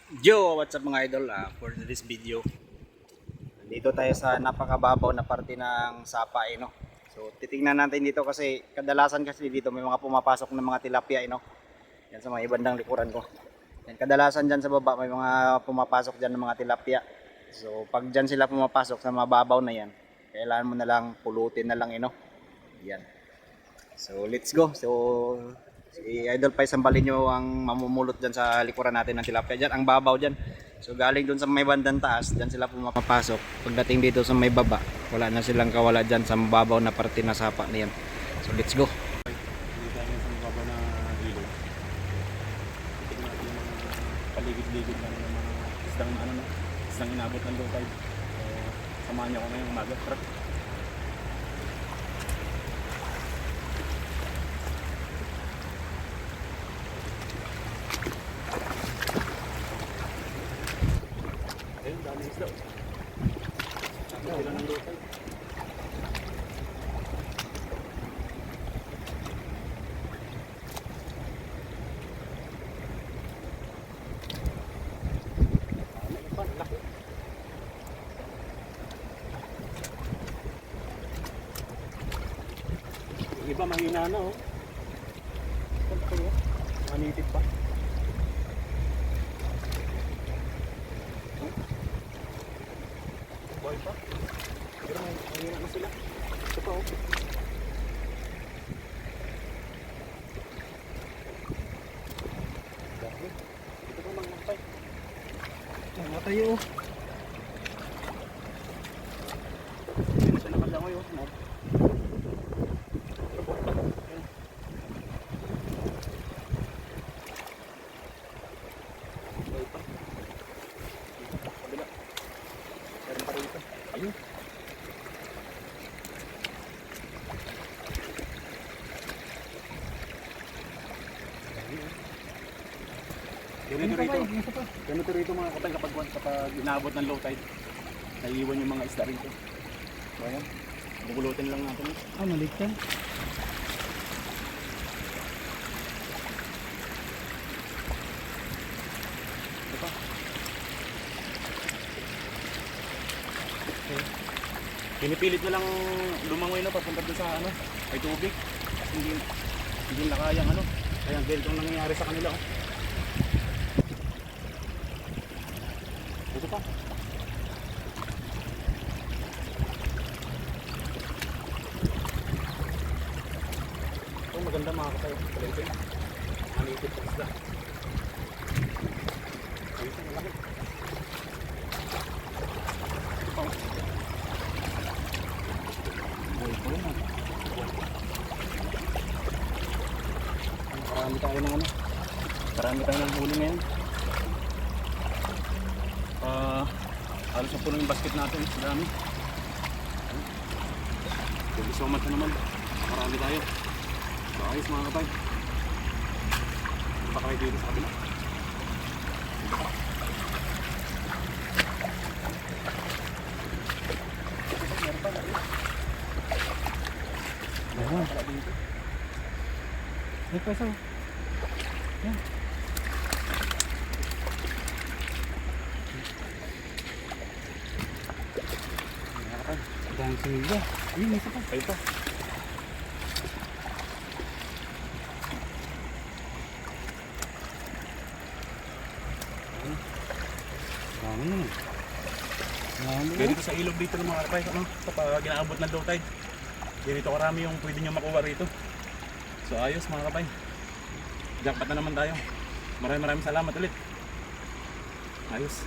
Yo, what's up mga idol? For this video, dito tayo sa napakababaw na parte ng Sapa, no? So, titingnan natin dito kasi kadalasan kasi dito may mga pumapasok ng mga tilapia, no? Yan sa mga ibandang likuran ko. Yan, kadalasan dyan sa baba may mga pumapasok dyan ng mga tilapia. So, pag dyan sila pumapasok sa mababaw na yan, kailangan mo na lang pulutin na lang, no? Yan. So, let's go. So, si Idol Pai Sambalinyo ang mamumulot dyan sa likuran natin ng tilapia dyan, ang babaw dyan. So galing dun sa may bandang taas, dyan sila pumapasok. Pagdating dito sa may baba, wala na silang kawala dyan sa mababaw na parte na sapa na yan. So let's go. Hindi tayo sa mababa na ilog. Tignan natin yung mga paligid-ligid lang ng mga isdang inabot ng low tide. So, samahan niyo ako ngayong umaga. Tara. Ayun, dami isda. Dami sila ng low tide. Yung iba mahina na oh. Manitip pa. Boy pa. Pero mahina na sila. Ito pa oh. Ito pa mga pay. Mga tayo. Hindi na siya nakalangoy oh. Ayun. Ganito rito mga kapay kapag inaabot ng low tide, naiiwan yung mga isda rito. So ayan, bubulutin lang natin. Maliit yan. Ito pa. Okay. Pinipilit na lang lumangoy na papunta doon sa ano, ay tubig. Kasi hindi na kayang ano. Kaya ganito ang nangyayari sa kanila oh. Ito pa. Ito maganda mga kapay. Ito yun. Manipit sa isda. Ayun ito, malaki. Ito pa. Marami tayo ng ano. Marami tayo ng huli ngayon. Halos na puno yung basket natin. Dami. Thank you so much na naman. Marami tayo. So ayos mga kapay. Punta kami dito sa kabila. Meron pa lagi. Meron pa lagi dito. May peso. Yan. Ang siniga. Ayun, isa pa. Ayun pa. Dami yun. Dami Kaya dito sa ilog dito ng mga kapay, ano, kapag ginaabot ng low tide, dito karami yung pwede nyo makuha rito. So ayos mga kapay. Jackpot na naman tayo. Maraming salamat ulit. Ayos.